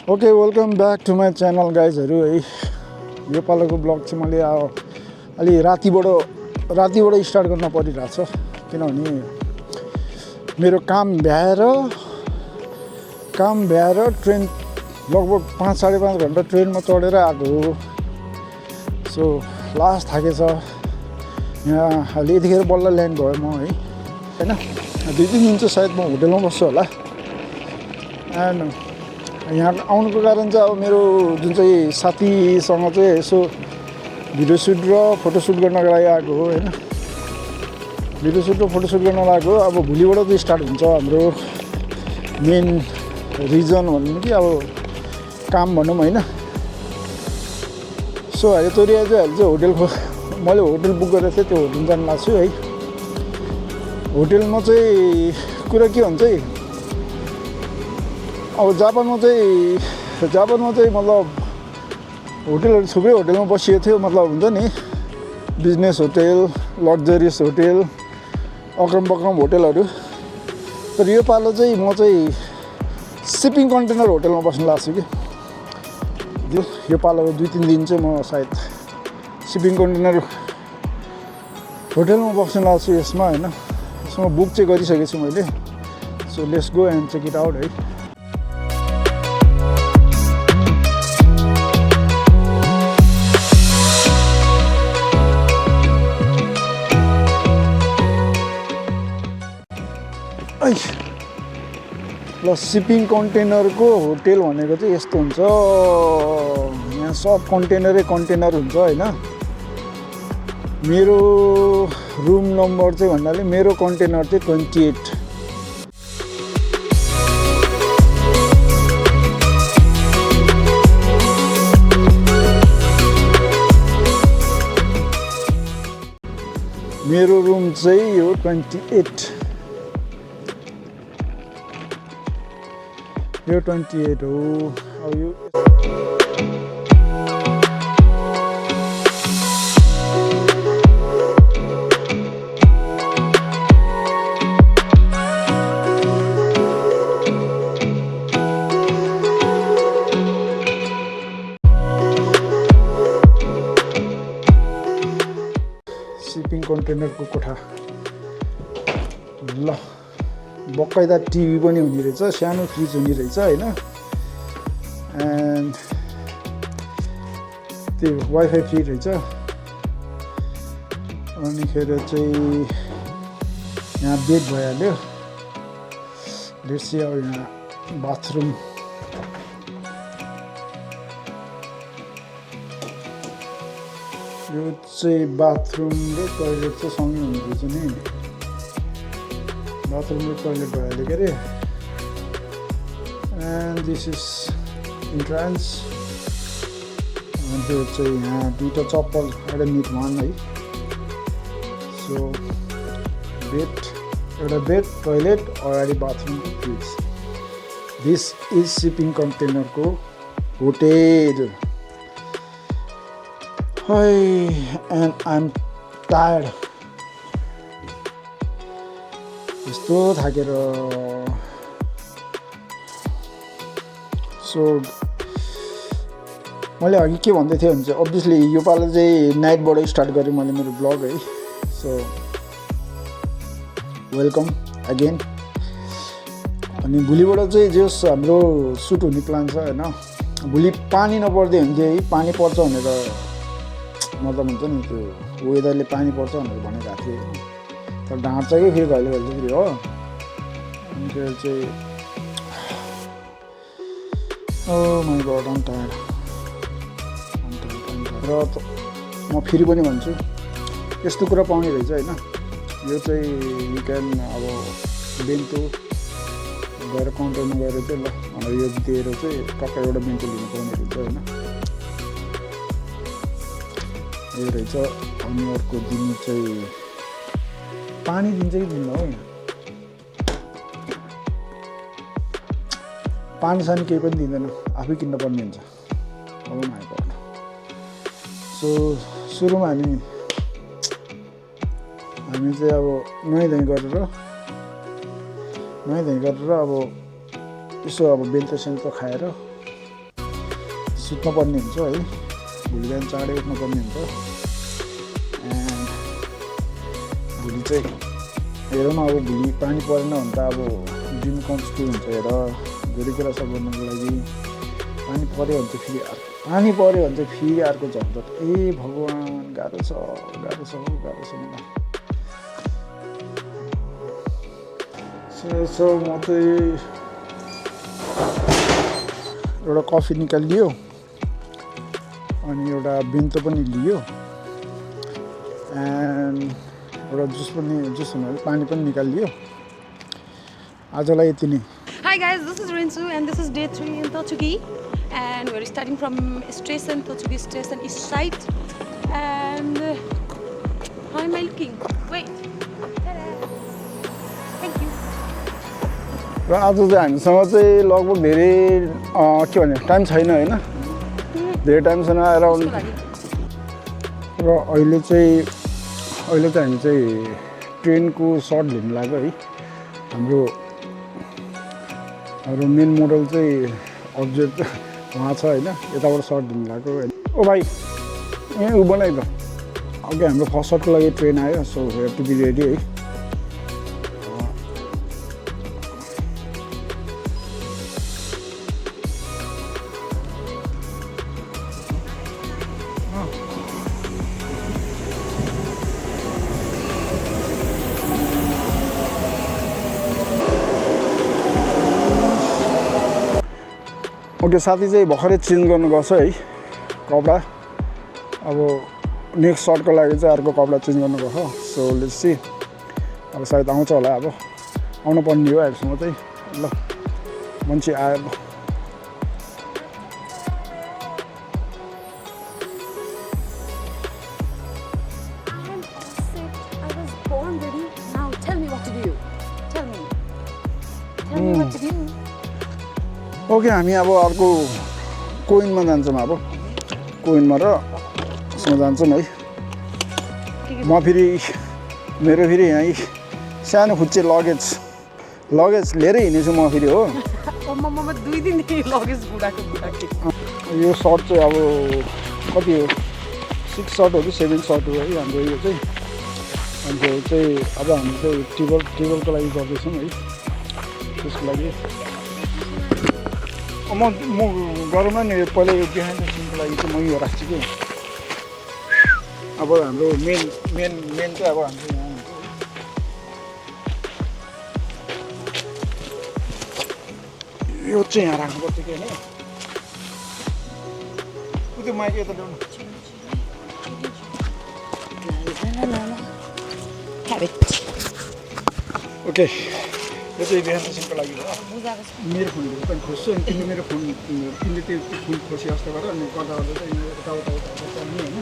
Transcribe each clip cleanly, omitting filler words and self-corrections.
Okay welcome back to my channel गाइजहरू है। यो पालोको ब्लग चाहिँ मैले अलि रातिबाट स्टार्ट गर्न परिरहेछ किनभने मेरो काम भ्याएर ट्रेन लगभग 5-5.5 घन्टा ट्रेनमा चढेर आएको हो। सो लास्ट थाकेछ यहाँ अहिले यतिखेर बल्ल ल्यान्ड भयो म है होइन। 2-3 दिन चाहिँ सायद म होटेलमा बस्छु होला। एन्ड यहाँ आउनुको कारण चाहिँ अब मेरो जुन चाहिँ साथीसँग चाहिँ यसो भिडियो सुट र फोटोसुट गर्नको लागि आएको हो होइन। भिडियो सुट र फोटोसुट गर्न लागेको अब भोलिबाट चाहिँ स्टार्ट हुन्छ हाम्रो मेन रिजन भन्नु कि अब काम भनौँ होइन। सो अहिले तोरिया चाहिँ अहिले चाहिँ मैले होटल बुक गरेको थिएँ, त्यो होटल जानु लाग्छु है। होटेलमा चाहिँ कुरा के भन्छ है, अब जापानमा चाहिँ मतलब होटेलहरू थुप्रै होटेलमा बसिएको थियो, मतलब हुन्छ नि बिजनेस होटेल, लग्जरियस होटेल, अक्रम बक्रम होटेलहरू। तर यो पालो चाहिँ म चाहिँ सिपिङ कन्टेनर होटेलमा बस्नु लाग्छु कि यो पालो 2-3 दिन चाहिँ म सायद सिपिङ कन्टेनर होटेलमा बस्नु लाग्छु यसमा होइन। यसमा बुक चाहिँ गरिसकेको छु मैले। So let's go and check it out है। ल सिपिङ कन्टेनरको होटेल भनेको चाहिँ यस्तो हुन्छ, यहाँ सब कन्टेनर हुन्छ होइन। मेरो रुम नम्बर चाहिँ भन्नाले मेरो कन्टेनर चाहिँ 28। मेरो रुम चाहिँ यो 28 यो 28 हो। अब यो सिपिङ कन्टेनरको कोठा। ल बक्कैदा टिभी पनि हुने रहेछ, सानो फ्रिज हुने रहेछ होइन। एन्ड त्यो वाइफाई फ्री रहेछ। अनिखेर चाहिँ यहाँ बेड भइहाल्यो। लेट्स अब यहाँ बाथरुम। यो चाहिँ बाथरुम र टोइलेट चाहिँ सँगै हुने रहेछ नि। बाथरूम र टोइलेट भइहाल्यो के अरे। And this is entrance. त्यो चाहिँ यहाँ 2टा चप्पल, एउटा मिट 1 है। सो एउटा बेड, टोइलेट, अगाडि बाथरुमको फ्रिज। दिस इज सिपिङ कन्टेनरको होटेल। है एन्ड आइ एम टायर्ड। यस्तो थाकेर। सो मैले अघि के भन्दै थिएँ भने चाहिँ अभियसली यो पालो चाहिँ नाइटबाट स्टार्ट गरेँ मैले मेरो ब्लग है। So welcome again. अनि भोलिबाट चाहिँ जस हाम्रो सुट हुने प्लान छ होइन। भोलि पानी नपर्दै हुन्थ्यो है, पानी पर्छ भनेर मतलब हुन्छ नि त्यो वेदरले पानी पर्छ भनेर भनेको थिएँ। तर ढाँट्छ कि फेरि कहिले फेरि हो। अनि फेरि चाहिँ oh my God I am tired. र म फेरि पनि भन्छु यस्तो कुरा पाउने रहेछ होइन। यो चाहिँ यु क्यान अब बेन्चो गएर काउन्टरमा गएर चाहिँ ल भनेर यो दिएर चाहिँ टक्कै एउटा बेन्चो लिनु पाउने रहेछ होइन। यो रहेछ। अनि अर्को दिन चाहिँ पानी दिन्छ कि दिन्न हो। यहाँ पानी सानी केही पनि दिँदैन, आफै किन्न पर्ने हुन्छ। ओ माई गॉड। सो सुरुमा हामी चाहिँ अब नुहाइधुवाइ गरेर अब यसो अब बेलुका सेलुका खाएर सुत्नुपर्ने हुन्छ है भोलि बिहान चाँडै उठ्नुपर्ने हुन्छ एन्ड भोलि चाहिँ हेरौँ अब भोलि पानी परेन भने त अब ड्रिम कम्स ट्रु हुन्छ हेर धेरै कुरा छ गर्नुको लागि पानी पऱ्यो भने चाहिँ फेरि पानी पऱ्यो भने चाहिँ फेरि अर्को झन्झट ए भगवान् गाह्रो छ मलाई सो म चाहिँ एउटा कफी निकालियो अनि एउटा बेन्तो पनि लियो एन्ड एउटा जुस भन्नाले पानी पनि निकालियो आजलाई यति नै Hi guys, this is Rinsu and this is day 3 in Tochigi and we're starting from station, Tochigi station east side and how am I looking? Wait. Ta-da. Thank you. र आज चाहिँ हामीसँग चाहिँ लगभग धेरै के भन्ने टाइम छैन होइन धेरै टाइम छैन अराउन्ड र अहिले चाहिँ हामी चाहिँ ट्रेनको सर्ट लिनु लाग्यो है हाम्रो मेन मोडल चाहिँ अब्जेक्ट वहाँ छ होइन यताबाट सर्ट लिनु लाग्यो ओ भाइ यहाँ उ बनाइ त अघि हाम्रो फर्स्ट सर्टको लागि ट्रेन आयो so have to be ready है ओके साथी चाहिँ भर्खरै चेन्ज गर्नु गर्छ है कपडा अब नेक्स्ट सर्टको लागि चाहिँ अर्को कपडा चेन्ज गर्नु गर्छ सो लेट्स सी अब सायद आउँछ होला अब आउनु पर्ने हो अहिलेसम्म चाहिँ ल मान्छे आयो ओके हामी अब अर्को कोइनमा जान्छौँ अब कोइनमा र सँग जान्छौँ है म फेरि मेरो फेरि यहाँ सानो खुच्चे लगेज लिएरै हिँडेछु म फेरि हो यो सर्ट चाहिँ अब कति हो 6 सर्टहरू 7 सर्ट हो है हाम्रो यो चाहिँ अन्त चाहिँ अब हामी चाहिँ टेबलको लागि गर्दैछौँ है त्यसको लागि म गरौँ नि पहिला यो बिहाइन्ड द सिनको लागि चाहिँ म यो राख्छु कि अब हाम्रो मेन चाहिँ अब हाम्रो यहाँ हुन्छ यो चाहिँ यहाँ राख्नुपर्छ कि होइन त्यो माइक यता ल्याउनु ओके यो चाहिँ बिहान सिनको लागि हो मेरो फोनहरू पनि खोज्छु अनि तिमीले मेरो फोन तिमीले त्यो फोन खोसी जस्तो गर अनि गर्दा चाहिँ यताउता चल्ने होइन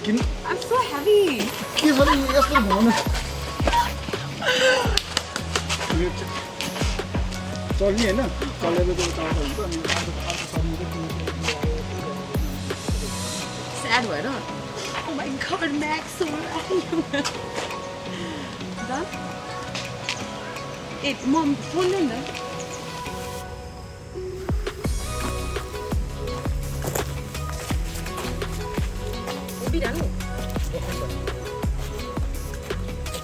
किन के छ नि यस्तो भन चल्ने होइन चलेर चाहिँ यताउता हुन्छ अनि अर्को सर्ने Sad भएर Oh my god, Max, so done? Mom, phone in there.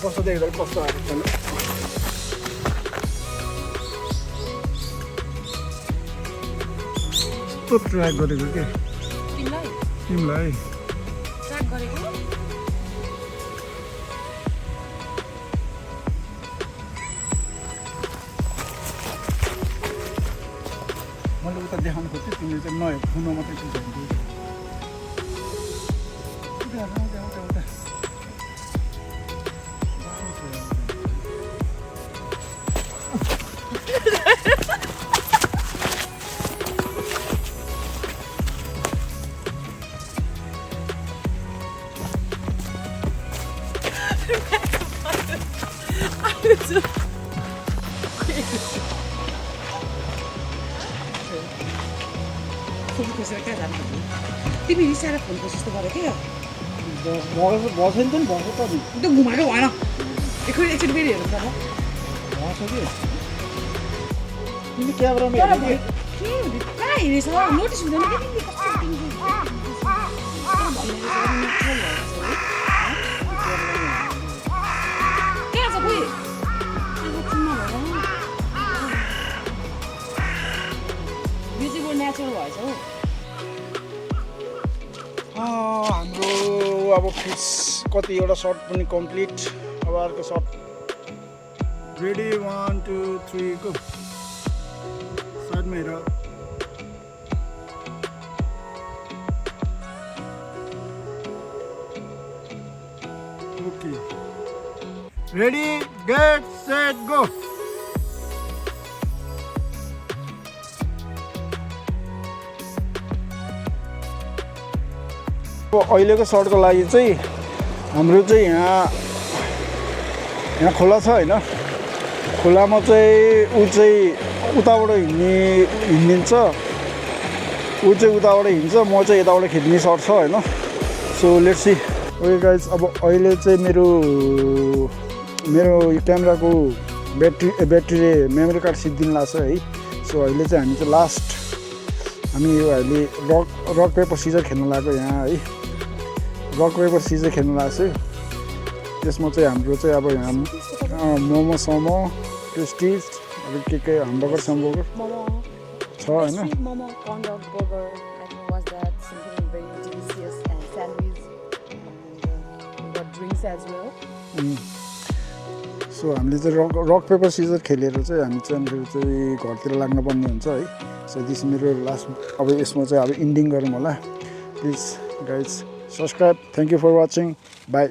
कस्तो देख्दा कस्तो आएको छैन कस्तो ट्र्याक गरेको के तिमीलाई ट्र्याक गरेको मैले उता देखाउनु खोज्छु तिमीले चाहिँ नहेर फोनमा मात्रै चिन्छ तिमी रिसाएर फोन जस्तो गरे क्या भएछ नि त नि भएछ त नि त्यो घुमाएको भएन एकचोटि फेरि हेर्नु त भएछ कि तिमी क्यामेरामा हेर्नु के कहाँ हेरेछ नोटिस हुँदैन कि तिमीले कस्तो तिमीले कहाँ छ खोइ यो चाहिँ बरु नेचुरल भएछ हौ हाम्रो अब फिस कतिवटा सर्ट पनि कम्प्लिट अब अर्को सर्ट रेडी 1 2 3 गो साइडमा हेर okay ready get set go अहिलेको सर्टको लागि चाहिँ हाम्रो चाहिँ यहाँ खोला छ होइन खोलामा चाहिँ ऊ चाहिँ उताबाट हिँडिन्छ ऊ चाहिँ उताबाट हिँड्छ म चाहिँ यताबाट खिच्ने सर्ट छ होइन so let's see okay guys अब अहिले चाहिँ मेरो क्यामेराको ब्याट्रीले मेमोरी कार्ड सिद्धिनु लाग्छ है सो अहिले चाहिँ हामी चाहिँ लास्ट हामी यो अहिले रक पेपर सिजर खेल्न लाग्यो यहाँ है रक पेपर सिजर खेल्न लाग्छ त्यसमा चाहिँ हाम्रो चाहिँ अब यहाँ मोमो समो टेस्टिज अब के hamburger समबर्गर छ होइन momo corn dog burger I think was that something very delicious and sandwich and we got drinks as well so हामीले चाहिँ रक पेपर सिजर खेलेर चाहिँ हामी चाहिँ मेरो चाहिँ घरतिर लाग्नुपर्ने हुन्छ है सो दिस मेरो लास्ट अब यसमा चाहिँ अब इन्डिङ गरौँ होला please guys subscribe thank you for watching by